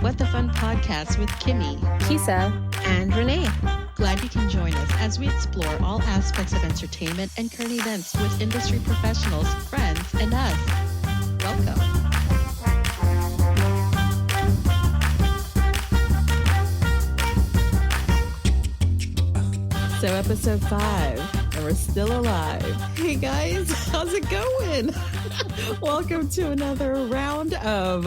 WtFun podcast with Kimmy, Kisa, and Renee. Glad you can join us as we explore all aspects of entertainment and current events with industry professionals, friends, and us. Welcome. So episode 5, and we're still alive. Hey guys, how's it going? Welcome to another round of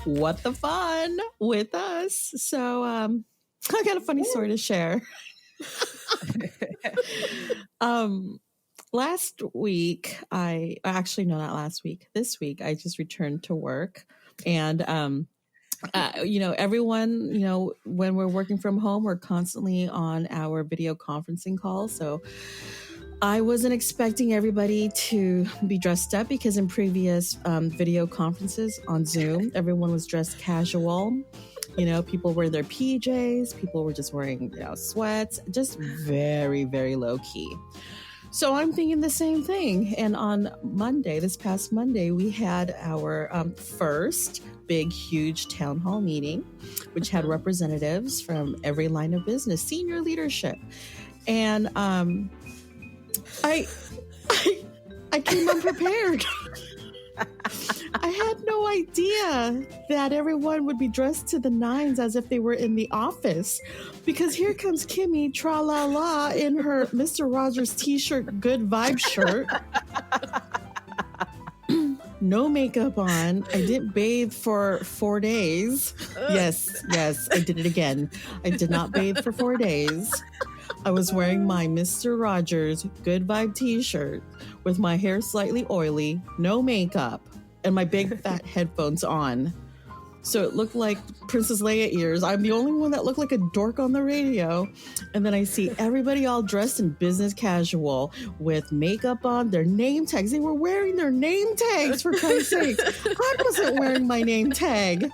WtFun with us. So I got a funny story to share. Last week, this week, I just returned to work. And everyone, when we're working from home, we're constantly on our video conferencing calls. So I wasn't expecting everybody to be dressed up because in previous video conferences on Zoom, everyone was dressed casual. People wear their PJs, people were just wearing, sweats, just very, very low key. So I'm thinking the same thing. And on this past Monday, we had our first big, huge town hall meeting, which had representatives from every line of business, senior leadership. And I came unprepared. I had no idea that everyone would be dressed to the nines as if they were in the office. Because here comes Kimmy, tra-la-la, in her Mr. Rogers t-shirt, good vibe shirt. No makeup on. I didn't bathe for 4 days. Yes, I did it again. I did not bathe for 4 days. I was wearing my Mr. Rogers good vibe t-shirt with my hair slightly oily, no makeup, and my big fat headphones on. So it looked like Princess Leia ears. I'm the only one that looked like a dork on the radio. And then I see everybody all dressed in business casual with makeup on, their name tags. They were wearing their name tags, for Christ's sake. I wasn't wearing my name tag.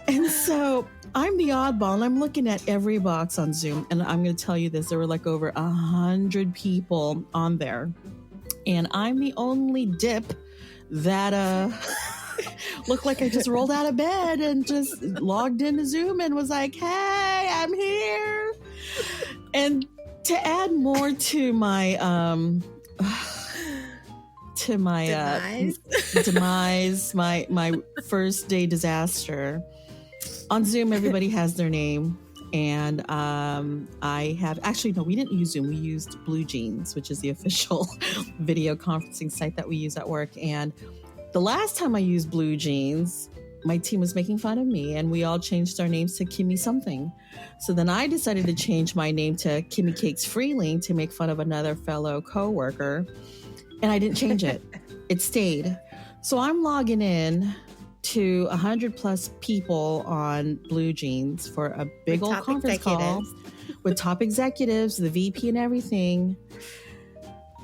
And so I'm the oddball, and I'm looking at every box on Zoom. And I'm going to tell you this. There were like over 100 people on there. And I'm the only dip that looked like I just rolled out of bed and just logged into Zoom and was like, hey, I'm here. And to add more to my demise, my first day disaster, on Zoom, everybody has their name. And we didn't use Zoom. We used Blue Jeans, which is the official video conferencing site that we use at work. And the last time I used Blue Jeans, my team was making fun of me, and we all changed our names to Kimmy something. So then I decided to change my name to Kimmy Cakes Freeling to make fun of another fellow coworker. And I didn't change it. It stayed. So I'm logging in to 100 plus people on Blue Jeans for a big old conference call with top executives, the VP and everything.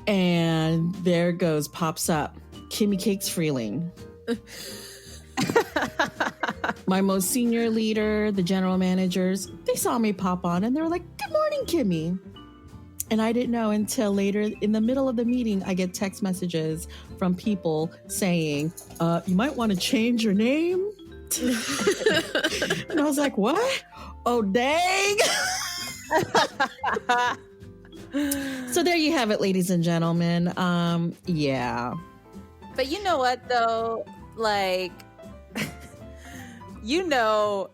And there pops up, Kimmy Cakes Freeling. My most senior leader, the general managers, they saw me pop on and they were like, good morning, Kimmy. And I didn't know until later in the middle of the meeting, I get text messages from people saying, you might want to change your name. And I was like, what? Oh, dang. So there you have it, ladies and gentlemen. Yeah. But you know what, though? Like, you know,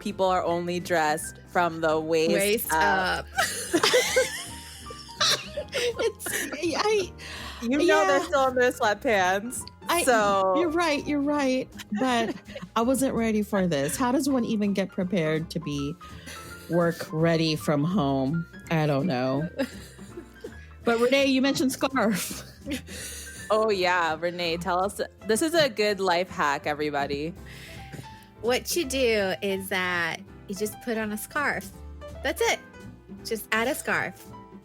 people are only dressed from the waist up. They're still in their sweatpants. You're right. But I wasn't ready for this. How does one even get prepared to be work ready from home? I don't know. But Renee, you mentioned scarf. Oh yeah, Renee, tell us. This is a good life hack, everybody. What you do is that you just put on a scarf. That's it. Just add a scarf.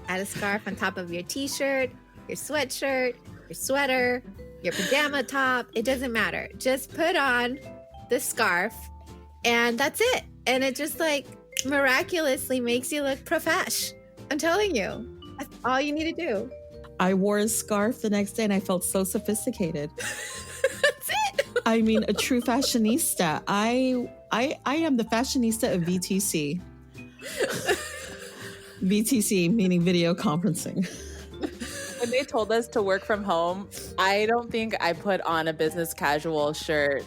Add a scarf on top of your t-shirt, your sweatshirt, your sweater, your pajama top. It doesn't matter. Just put on the scarf and that's it. And it just like miraculously makes you look profesh. I'm telling you. That's all you need to do. I wore a scarf the next day and I felt so sophisticated. That's it. I mean, a true fashionista. I am the fashionista of VTC. VTC meaning video conferencing. When they told us to work from home, I don't think I put on a business casual shirt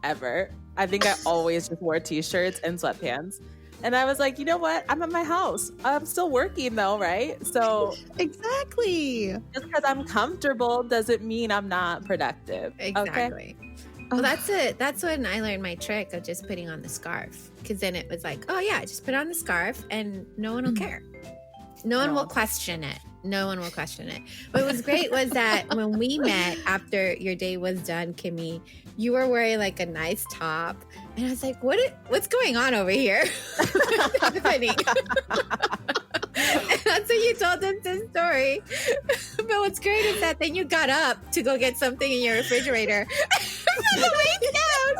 ever. I think I always just wore t-shirts and sweatpants. And I was like, you know what? I'm at my house. I'm still working though, right? So exactly. Just because I'm comfortable doesn't mean I'm not productive. Exactly. Okay? Well, that's it. That's when I learned my trick of just putting on the scarf. Because then it was like, oh yeah, just put on the scarf and no one will care. No one will question it. No one will question it. What was great was that when we met after your day was done, Kimmy, you were wearing like a nice top. And I was like, what's going on over here? Happening. And that's when you told us this story. But what's great is that then you got up to go get something in your refrigerator. From the waist down,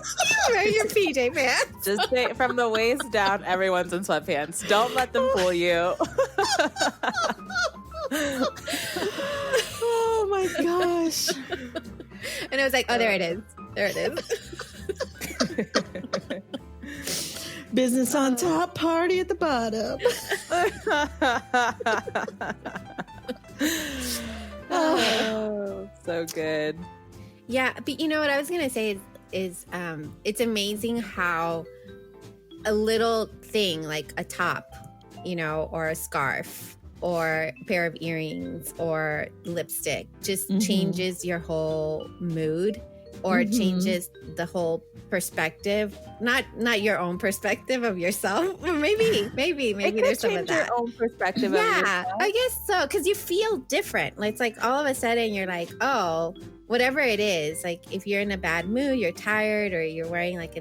you wear your PJ pants. Just say, from the waist down, everyone's in sweatpants. Don't let them fool you. Oh my gosh. And I was like, oh, there it is. There it is. Business on top, party at the bottom. Oh, so good. Yeah, but you know what I was gonna say is it's amazing how a little thing like a top, you know, or a scarf or a pair of earrings or lipstick just changes your whole mood or changes the whole perspective. Not your own perspective of yourself. Maybe there's some of that. Your own perspective of yourself. I guess so, because you feel different. Like, it's like all of a sudden you're like, oh, whatever it is, like if you're in a bad mood, you're tired, or you're wearing like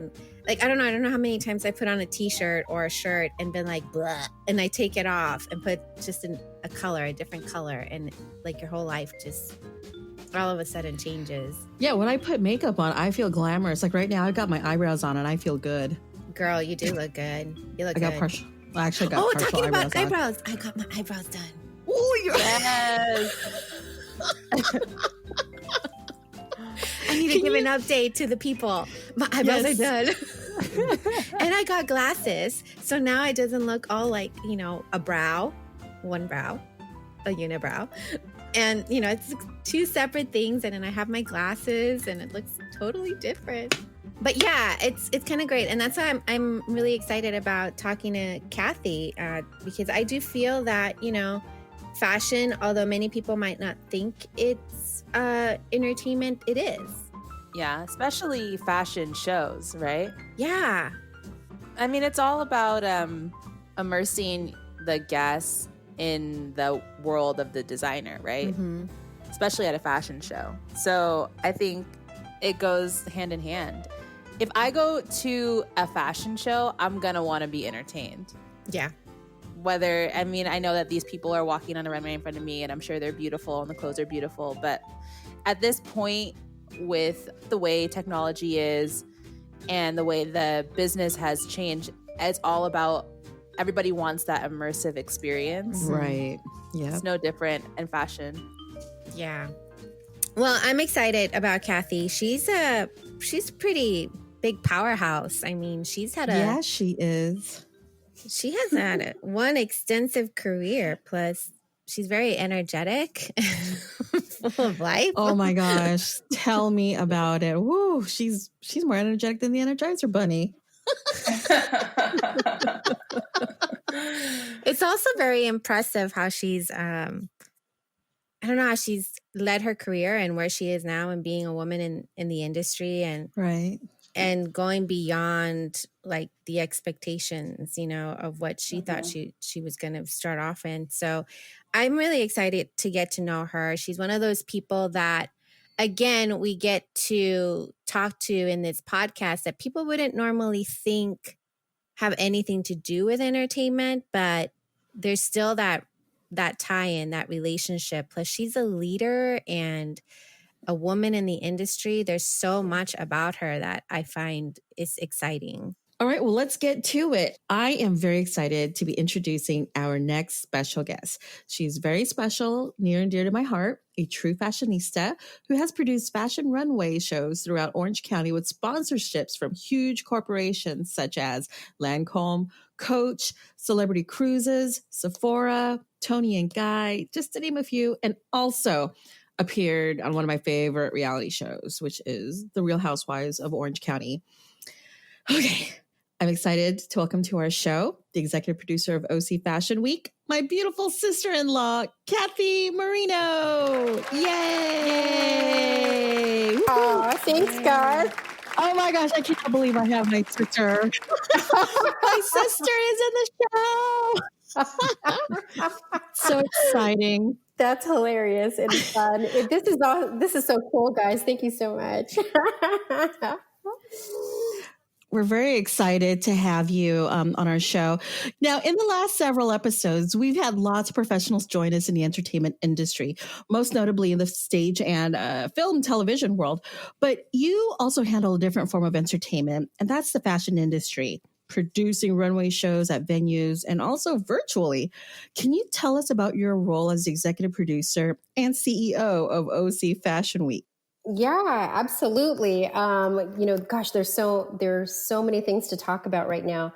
I don't know how many times I put on a t-shirt or a shirt and been like, blah, and I take it off and put just a different color, and like your whole life just all of a sudden changes. Yeah, when I put makeup on, I feel glamorous. Like right now, I got my eyebrows on and I feel good. Girl, you do look good. You look good. I actually got partial talking about eyebrows. I got my eyebrows done. Oh, Yes. I need to give an update to the people. My eyebrows are done. And I got glasses. So now it doesn't look all like, you know, one brow, a unibrow. And, you know, it's two separate things. And then I have my glasses and it looks totally different. But yeah, it's kind of great. And that's why I'm really excited about talking to Kathy, because I do feel that, you know, fashion, although many people might not think it's entertainment, it is. Yeah, especially fashion shows, right? Yeah. I mean, it's all about immersing the guests in the world of the designer, right? Especially at a fashion show. So I think it goes hand in hand. If I go to a fashion show, I'm going to want to be entertained. Yeah. I know that these people are walking on the runway in front of me and I'm sure they're beautiful and the clothes are beautiful. But at this point, with the way technology is and the way the business has changed, it's all about everybody wants that immersive experience. Right. Yeah. It's no different in fashion. Yeah. Well, I'm excited about Kathy. She's a pretty big powerhouse. I mean, she is. She has had one extensive career, plus she's very energetic, full of life. Oh my gosh. Tell me about it. Woo, she's more energetic than the Energizer Bunny. It's also very impressive how she's I don't know how she's led her career and where she is now, and being a woman in the industry, and right, and going beyond like the expectations, you know, of what she thought she was going to start off in. So I'm really excited to get to know her. She's one of those people that, again, we get to talk to in this podcast that people wouldn't normally think have anything to do with entertainment, but there's still that tie-in, that relationship. Plus she's a leader and a woman in the industry. There's so much about her that I find is exciting. All right, well, let's get to it. I am very excited to be introducing our next special guest. She's very special, near and dear to my heart, a true fashionista who has produced fashion runway shows throughout Orange County with sponsorships from huge corporations such as Lancome, Coach, Celebrity Cruises, Sephora, Tony and Guy, just to name a few, and also appeared on one of my favorite reality shows, which is The Real Housewives of Orange County. Okay, I'm excited to welcome to our show the executive producer of OC Fashion Week, my beautiful sister-in-law, Kathy Marino. Yay! Oh, thanks, guys. Oh my gosh, I can't believe I have my sister. My sister is in the show. So exciting. That's hilarious and fun. This is so cool, guys. Thank you so much. We're very excited to have you on our show. Now, in the last several episodes, we've had lots of professionals join us in the entertainment industry, most notably in the stage and film television world. But you also handle a different form of entertainment, and that's the fashion industry, producing runway shows at venues and also virtually. Can you tell us about your role as the executive producer and CEO of OC Fashion Week? Yeah, absolutely. Gosh, there's so many things to talk about right now.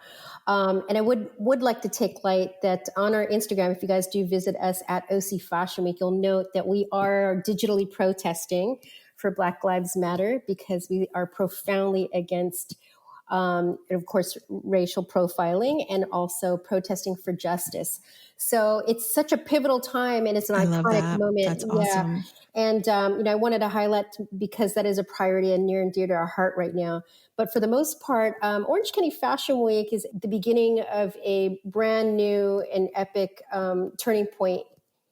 And I would like to take light that on our Instagram, if you guys do visit us at OC Fashion Week, you'll note that we are digitally protesting for Black Lives Matter because we are profoundly against, and of course, racial profiling and also protesting for justice. So it's such a pivotal time and it's an iconic moment. That's awesome. Yeah. And, I wanted to highlight because that is a priority and near and dear to our heart right now. But for the most part, Orange County Fashion Week is the beginning of a brand new and epic turning point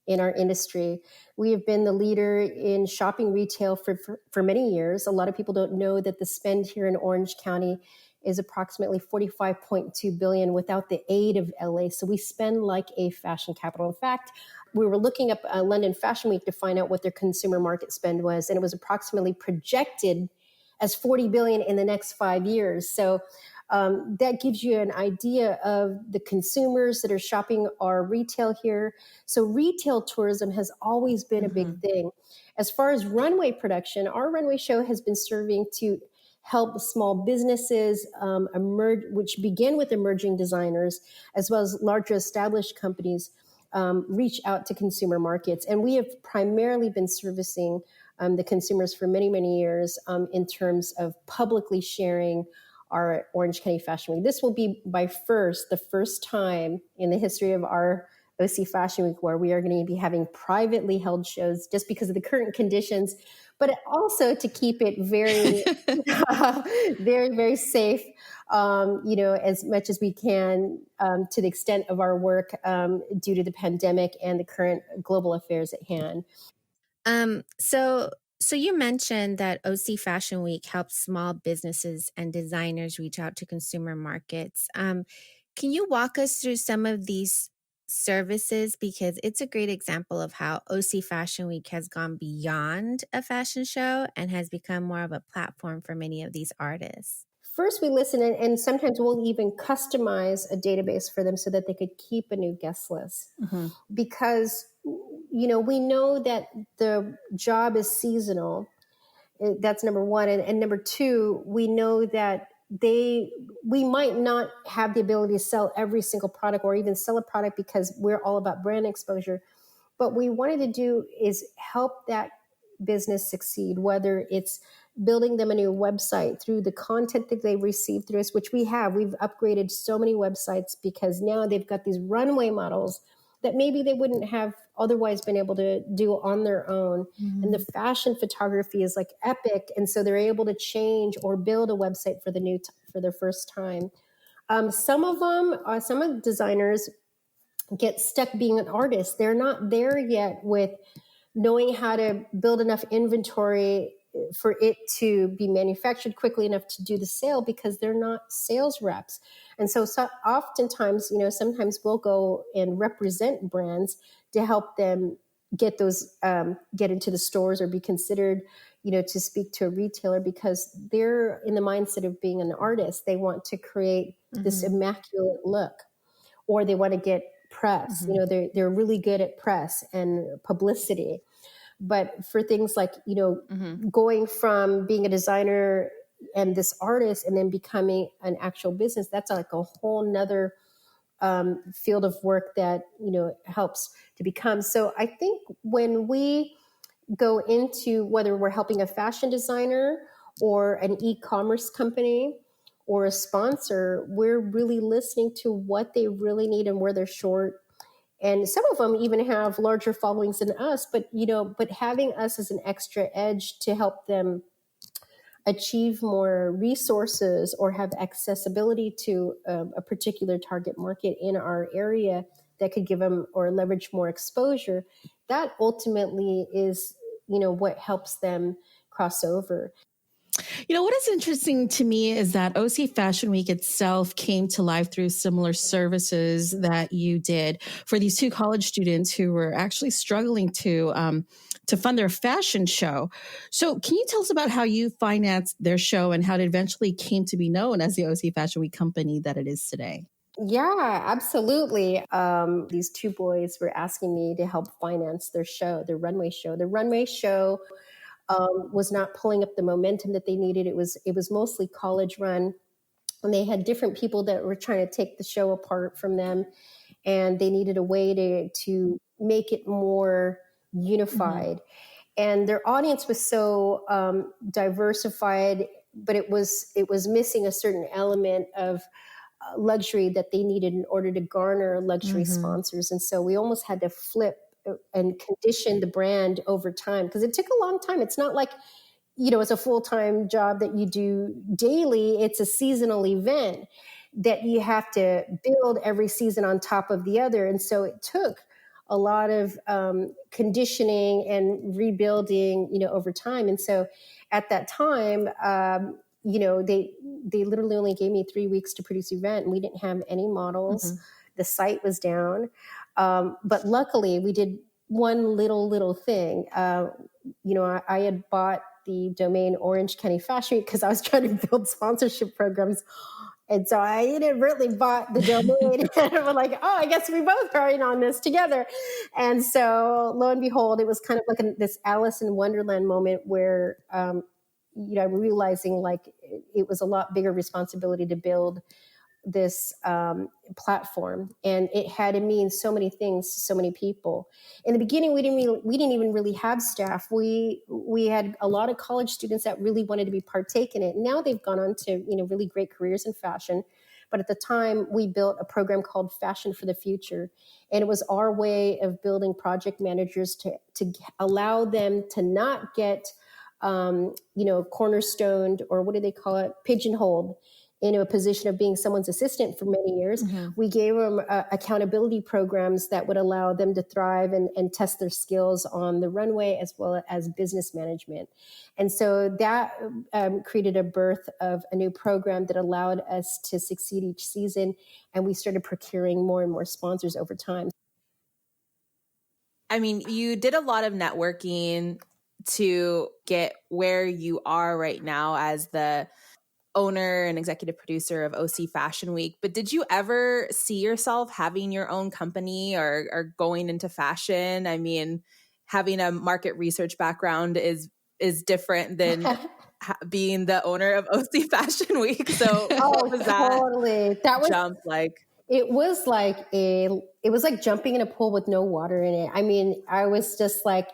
in our industry. We have been the leader in shopping retail for many years. A lot of people don't know that the spend here in Orange County is approximately $45.2 billion without the aid of LA. So we spend like a fashion capital. In fact, we were looking up London Fashion Week to find out what their consumer market spend was, and it was approximately projected as $40 billion in the next 5 years. So that gives you an idea of the consumers that are shopping our retail here. So retail tourism has always been a big thing. As far as runway production, our runway show has been serving to help small businesses emerge, which begin with emerging designers, as well as larger established companies reach out to consumer markets. And we have primarily been servicing the consumers for many, many years in terms of publicly sharing our Orange County Fashion Week. This will be the first time in the history of our OC Fashion Week where we are going to be having privately held shows just because of the current conditions, but also to keep it very, very, very safe, as much as we can to the extent of our work due to the pandemic and the current global affairs at hand. So you mentioned that OC Fashion Week helps small businesses and designers reach out to consumer markets. Can you walk us through some of these services? Because it's a great example of how OC Fashion Week has gone beyond a fashion show and has become more of a platform for many of these artists. First, we listen, and sometimes we'll even customize a database for them so that they could keep a new guest list. Because, we know that the job is seasonal. That's number one. And number two, we know that we might not have the ability to sell every single product or even sell a product because we're all about brand exposure. But what we wanted to do is help that business succeed, whether it's building them a new website through the content that they receive through us, which we have. We've upgraded so many websites because now they've got these runway models that maybe they wouldn't have otherwise been able to do on their own. And the fashion photography is like epic. And so they're able to change or build a website for for their first time. Some of the designers get stuck being an artist. They're not there yet with knowing how to build enough inventory for it to be manufactured quickly enough to do the sale because they're not sales reps. And so oftentimes, sometimes we'll go and represent brands to help them get into the stores or be considered, to speak to a retailer, because they're in the mindset of being an artist. They want to create this immaculate look, or they want to get press. They're really good at press and publicity. But for things like, going from being a designer and this artist and then becoming an actual business, that's like a whole nother field of work that, helps to become. So I think when we go into whether we're helping a fashion designer or an e-commerce company or a sponsor, we're really listening to what they really need and where they're short. And some of them even have larger followings than us, but having us as an extra edge to help them achieve more resources or have accessibility to a particular target market in our area that could give them or leverage more exposure, that ultimately is, what helps them cross over. What is interesting to me is that OC Fashion Week itself came to life through similar services that you did for these two college students who were actually struggling to fund their fashion show. So can you tell us about how you financed their show and how it eventually came to be known as the OC Fashion Week company that it is today? Yeah, absolutely. These two boys were asking me to help finance their show, their runway show. The runway show was not pulling up the momentum that they needed. It was mostly college run, and they had different people that were trying to take the show apart from them, and they needed a way to make it more unified. And their audience was so diversified, but it was missing a certain element of luxury that they needed in order to garner luxury sponsors. And so we almost had to flip and condition the brand over time, because it took a long time. It's not like, it's a full-time job that you do daily. It's a seasonal event that you have to build every season on top of the other. And so it took a lot of conditioning and rebuilding, over time. And so at that time, they literally only gave me 3 weeks to produce the event, and we didn't have any models. The site was down. But luckily we did one little thing. I had bought the domain Orange County Fashion Week because I was trying to build sponsorship programs. And so I inadvertently bought the domain and we're like, oh, I guess we both are in on this together. And so lo and behold, it was kind of like this Alice in Wonderland moment where, I'm realizing like it was a lot bigger responsibility to build this platform, and it had to mean so many things to so many people. In the beginning, we didn't even really have staff. We had a lot of college students that really wanted to be partake in it. Now they've gone on to really great careers in fashion. But at the time, we built a program called Fashion for the Future, and it was our way of building project managers to allow them to not get cornerstoned, or what do they call it, pigeonholed into a position of being someone's assistant for many years. We gave them accountability programs that would allow them to thrive and test their skills on the runway as well as business management. And so that created a birth of a new program that allowed us to succeed each season. And we started procuring more and more sponsors over time. I mean, you did a lot of networking to get where you are right now as the owner and executive producer of OC Fashion Week. But did you ever see yourself having your own company or going into fashion? I mean, having a market research background is different than being the owner of OC Fashion Week. So what was totally. That was jump like? It was like jumping in a pool with no water in it. I mean, I was just like,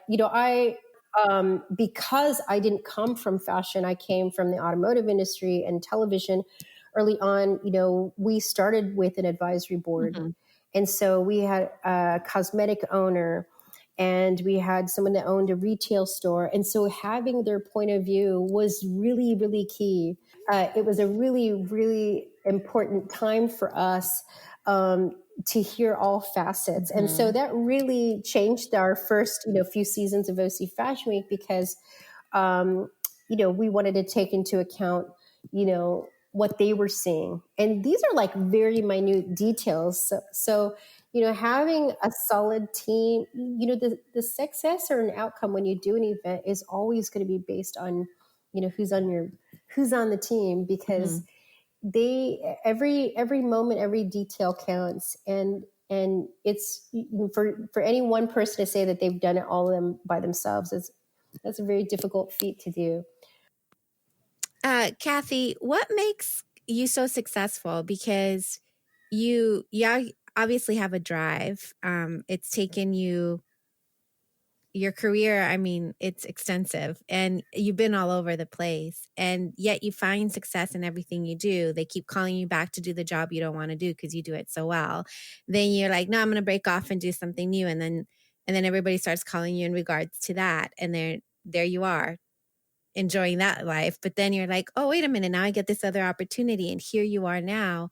because I didn't come from fashion, I came from the automotive industry and television. Early on, we started with an advisory board. And so we had a cosmetic owner, and we had someone that owned a retail store. And so having their point of view was really, really key. It was a really, really important time for us to hear all facets. And so that really changed our first, few seasons of OC Fashion Week, because, we wanted to take into account, what they were seeing. And these are like very minute details. So having a solid team, the success or an outcome when you do an event is always going to be based on, who's on the team, because they every moment, every detail counts, and it's for any one person to say that they've done it all of them by themselves, that's a very difficult feat to do. Kathy, what makes you so successful? Because you obviously have a drive. It's taken you your career. I mean, it's extensive, and you've been all over the place, and yet you find success in everything you do. They keep calling you back to do the job you don't want to do because you do it so well. Then you're like, no, I'm going to break off and do something new, and then everybody starts calling you in regards to that, and there you are, enjoying that life. But then you're like, oh, wait a minute, now I get this other opportunity, and here you are now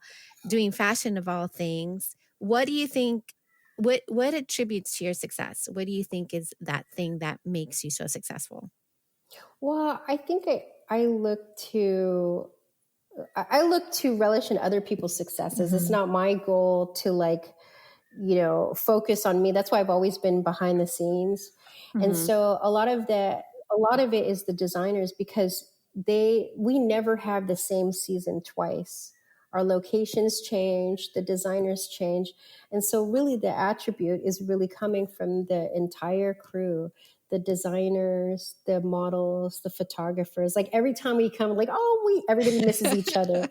doing fashion of all things. What do you think, what attributes to your success? What do you think is that thing that makes you so successful? Well, I think I look to relish in other people's successes. It's not my goal to focus on me. That's why I've always been behind the scenes. And so a lot of it is the designers, because we never have the same season twice. Our locations change, the designers change. And so really the attribute is really coming from the entire crew, the designers, the models, the photographers. Like every time we come, everybody misses each other.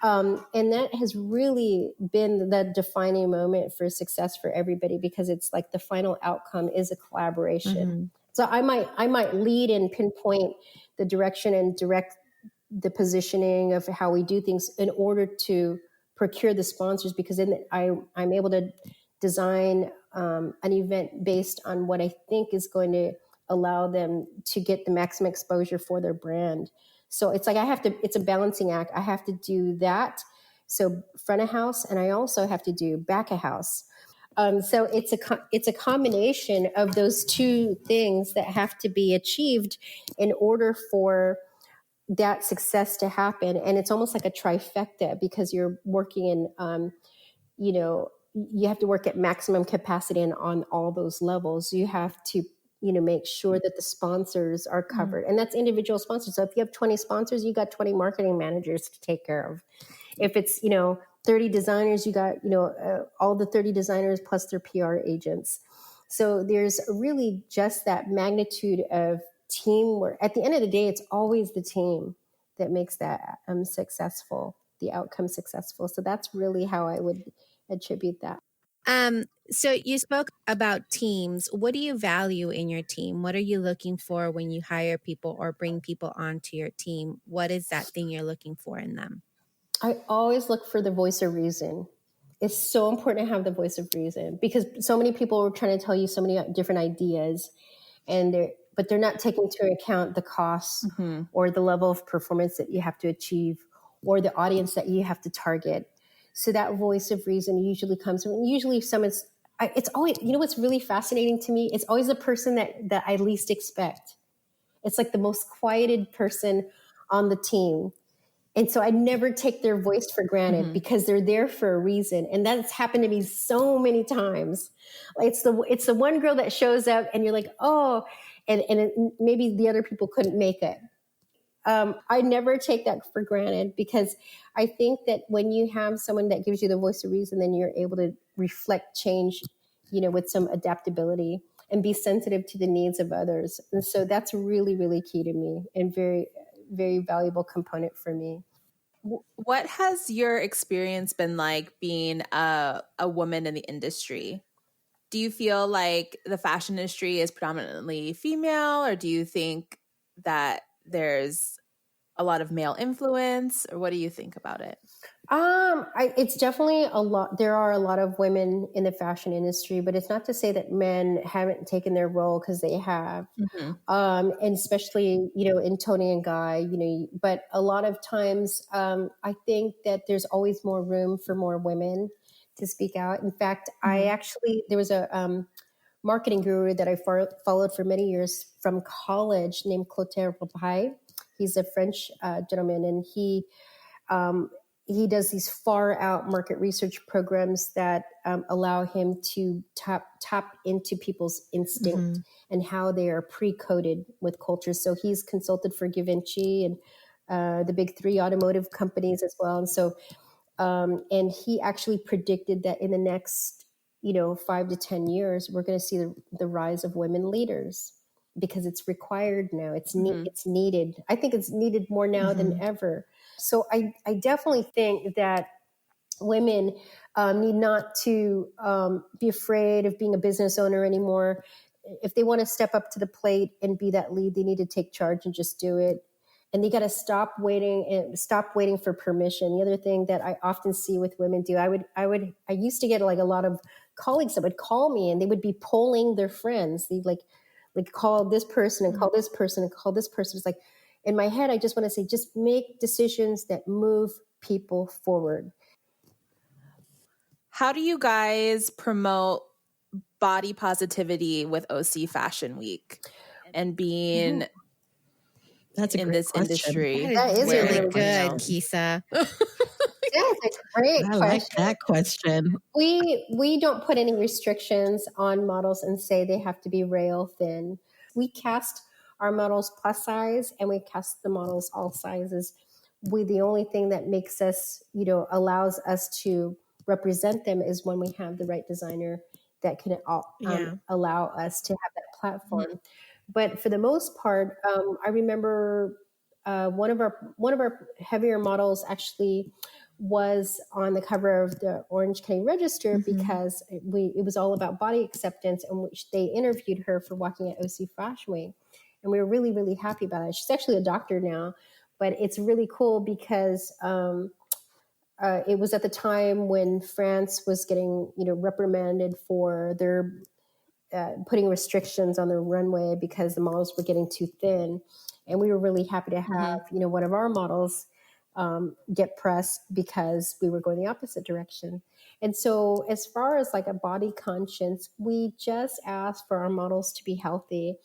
And that has really been the defining moment for success for everybody, because it's like the final outcome is a collaboration. So I might lead and pinpoint the direction and direct the positioning of how we do things in order to procure the sponsors, because then I'm able to design an event based on what I think is going to allow them to get the maximum exposure for their brand. So it's like it's a balancing act. I have to do that. So front of house, and I also have to do back of house. So it's a combination of those two things that have to be achieved in order for that success to happen. And it's almost like a trifecta, because you're working in, you have to work at maximum capacity, and on all those levels, you have to, make sure that the sponsors are covered. And that's individual sponsors. So if you have 20 sponsors, you got 20 marketing managers to take care of. If it's, 30 designers, you got, all the 30 designers plus their PR agents. So there's really just that magnitude of teamwork. At the end of the day, it's always the team that makes that successful, the outcome successful. So that's really how I would attribute that. So you spoke about teams. What do you value in your team? What are you looking for when you hire people or bring people onto your team? What is that thing you're looking for in them? I always look for the voice of reason. It's so important to have the voice of reason, because so many people are trying to tell you so many different ideas, but they're not taking into account the costs or the level of performance that you have to achieve, or the audience that you have to target. So that voice of reason usually comes from, it's always, what's really fascinating to me? It's always the person that I least expect. It's like the most quieted person on the team. And so I never take their voice for granted, because they're there for a reason. And that's happened to me so many times. It's the one girl that shows up and you're like, oh, maybe the other people couldn't make it. I never take that for granted, because I think that when you have someone that gives you the voice of reason, then you're able to reflect change, with some adaptability, and be sensitive to the needs of others. And so that's really, really key to me, and very, very valuable component for me. What has your experience been like being a woman in the industry? Do you feel like the fashion industry is predominantly female, or do you think that there's a lot of male influence, or what do you think about it? It's definitely a lot. There are a lot of women in the fashion industry, but it's not to say that men haven't taken their role, because they have. And especially, in Tony and Guy, but a lot of times, I think that there's always more room for more women to speak out. In fact, there was a marketing guru that I followed for many years from college named Clotaire Papai. He's a French gentleman, and he does these far out market research programs that allow him to tap into people's instinct and how they are pre-coded with cultures. So he's consulted for Givenchy and the big 3 automotive companies as well. And so, and he actually predicted that in the next, 5 to 10 years, we're going to see the rise of women leaders because it's required now. It's needed. I think it's needed more now than ever. So I definitely think that women need not to be afraid of being a business owner anymore. If they want to step up to the plate and be that lead, they need to take charge and just do it. And they got to stop waiting for permission. The other thing that I often see with women do, I used to get like a lot of colleagues that would call me and they would be polling their friends. They'd like call this person and call this person and call this person. It's like, in my head, I just want to say, just make decisions that move people forward. How do you guys promote body positivity with OC Fashion Week and being That's a in great this question. industry? That is where, really good, you Kisa. That's a great I question. like that question. We don't put any restrictions on models and say they have to be rail thin. We cast our models plus size and we cast the models all sizes. The only thing that makes us, allows us to represent them is when we have the right designer that can allow us to have that platform. But for the most part, I remember one of our heavier models actually was on the cover of the Orange County Register because it was all about body acceptance, and which they interviewed her for walking at OC Fashion Week, and we were really, really happy about it. She's actually a doctor now, but it's really cool because it was at the time when France was getting reprimanded for their putting restrictions on their runway because the models were getting too thin, and we were really happy to have one of our models get press because we were going the opposite direction. And so as far as like a body conscience, we just ask for our models to be healthy.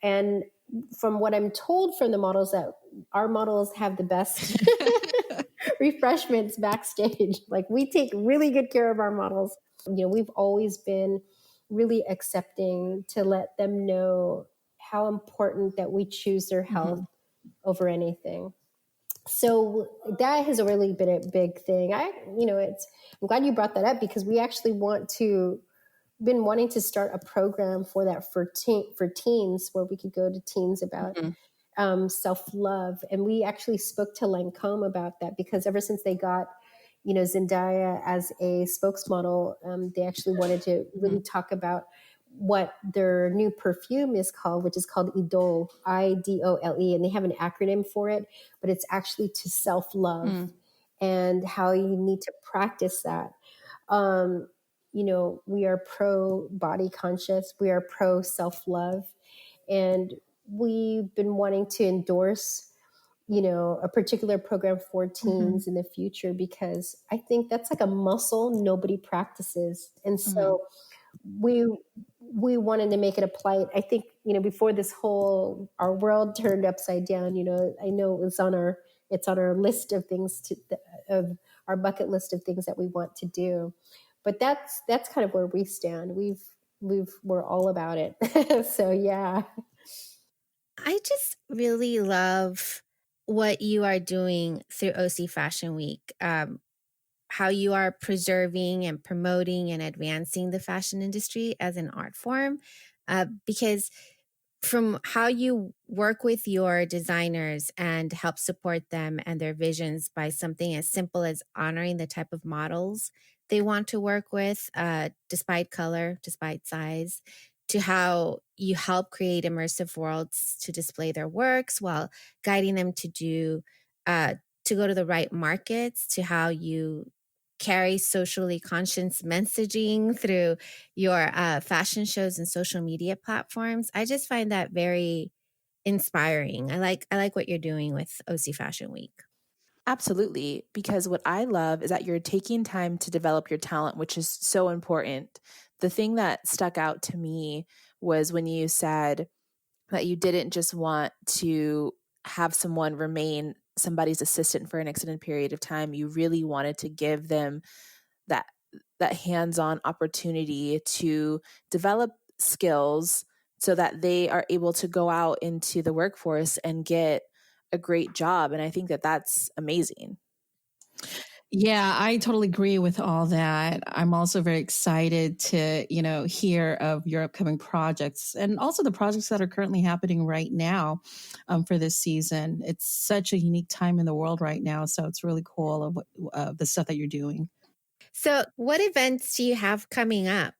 And from what I'm told from the models, that our models have the best refreshments backstage. Like, we take really good care of our models. We've always been really accepting to let them know how important that we choose their health over anything. So that has really been a big thing. I'm glad you brought that up because we actually been wanting to start a program for that for teens, where we could go to teens about self-love. And we actually spoke to Lancome about that because ever since they got, Zendaya as a spokesmodel, they actually wanted to really talk about what their new perfume is called, which is called Idole, IDOLE, and they have an acronym for it, but it's actually to self-love and how you need to practice that. We are pro body conscious, we are pro self-love, and we've been wanting to endorse a particular program for teens in the future, because I think that's like a muscle nobody practices. And so we wanted to make it a plight. I think, before this our world turned upside down, I know it's on our list of things of our bucket list of things that we want to do. But that's kind of where we stand. We're all about it. So yeah. I just really love what you are doing through OC Fashion Week. How you are preserving and promoting and advancing the fashion industry as an art form, because from how you work with your designers and help support them and their visions by something as simple as honoring the type of models they want to work with, despite color, despite size, to how you help create immersive worlds to display their works while guiding them to go to the right markets, to how you carry socially conscious messaging through your fashion shows and social media platforms. I just find that very inspiring. I like what you're doing with OC Fashion Week. Absolutely, because what I love is that you're taking time to develop your talent, which is so important. The thing that stuck out to me was when you said that you didn't just want to have someone remain somebody's assistant for an extended period of time, you really wanted to give them that hands-on opportunity to develop skills so that they are able to go out into the workforce and get a great job. And I think that that's amazing. Yeah, I totally agree with all that. I'm also very excited to, hear of your upcoming projects and also the projects that are currently happening right now for this season. It's such a unique time in the world right now. So it's really cool of the stuff that you're doing. So what events do you have coming up?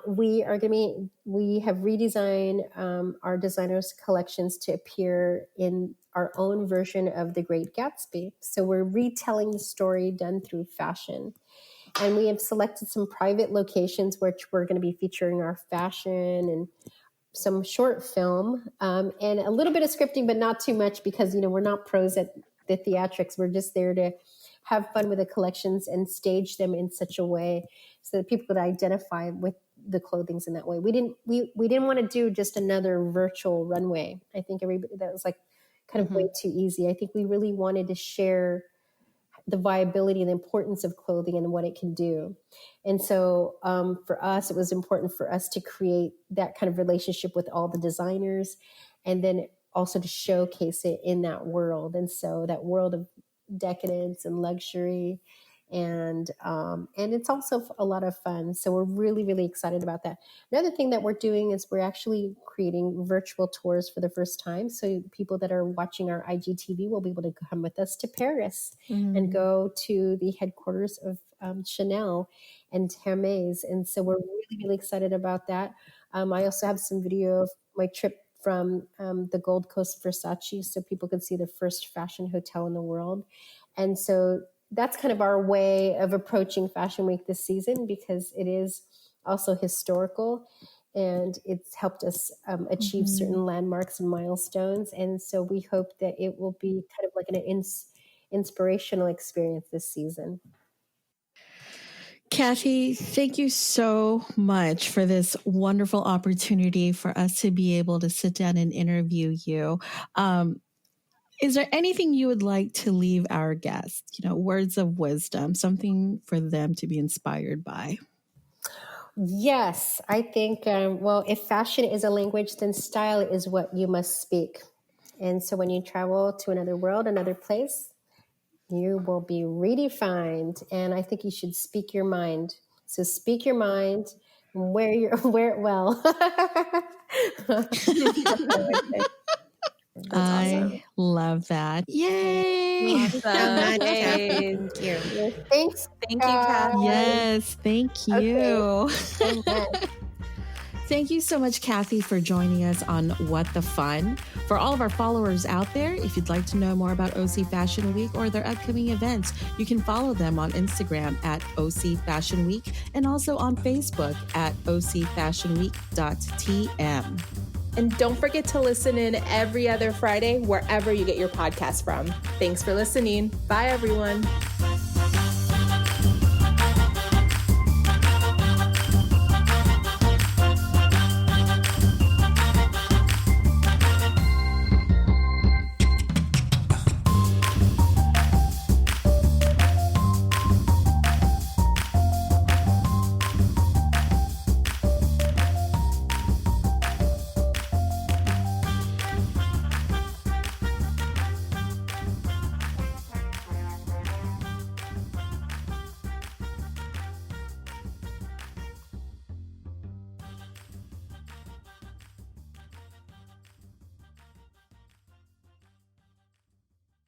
We have redesigned our designers' collections to appear in our own version of The Great Gatsby. So we're retelling the story done through fashion. And we have selected some private locations which we're going to be featuring our fashion and some short film and a little bit of scripting, but not too much because, we're not pros at the theatrics. We're just there to have fun with the collections and stage them in such a way so that people could identify with the clothings in that way. We didn't want to do just another virtual runway. I think that was like kind of way too easy. I think we really wanted to share the viability and the importance of clothing and what it can do. And so for us, it was important for us to create that kind of relationship with all the designers and then also to showcase it in that world. And so that world of decadence and luxury and it's also a lot of fun. So we're really, really excited about that. Another thing that we're doing is we're actually creating virtual tours for the first time. So people that are watching our IGTV will be able to come with us to Paris and go to the headquarters of Chanel and Hermes. And so we're really, really excited about that. I also have some video of my trip from the Gold Coast Versace so people could see the first fashion hotel in the world. And so that's kind of our way of approaching Fashion Week this season because it is also historical and it's helped us achieve certain landmarks and milestones. And so we hope that it will be kind of like an inspirational experience this season. Kathy, thank you so much for this wonderful opportunity for us to be able to sit down and interview you. Is there anything you would like to leave our guests, words of wisdom, something for them to be inspired by? Yes, I think, if fashion is a language, then style is what you must speak. And so when you travel to another world, another place, you will be redefined. And I think you should speak your mind. So speak your mind, wear it well. I love that. Yay! Awesome. Thank you. Thanks. Thank you, Kathy. Yes, thank you. Okay. Thank you so much, Kathy, for joining us on WtFun. For all of our followers out there, if you'd like to know more about OC Fashion Week or their upcoming events, you can follow them on Instagram at OC Fashion Week and also on Facebook at ocfashionweek.tm. And don't forget to listen in every other Friday, wherever you get your podcast from. Thanks for listening. Bye, everyone.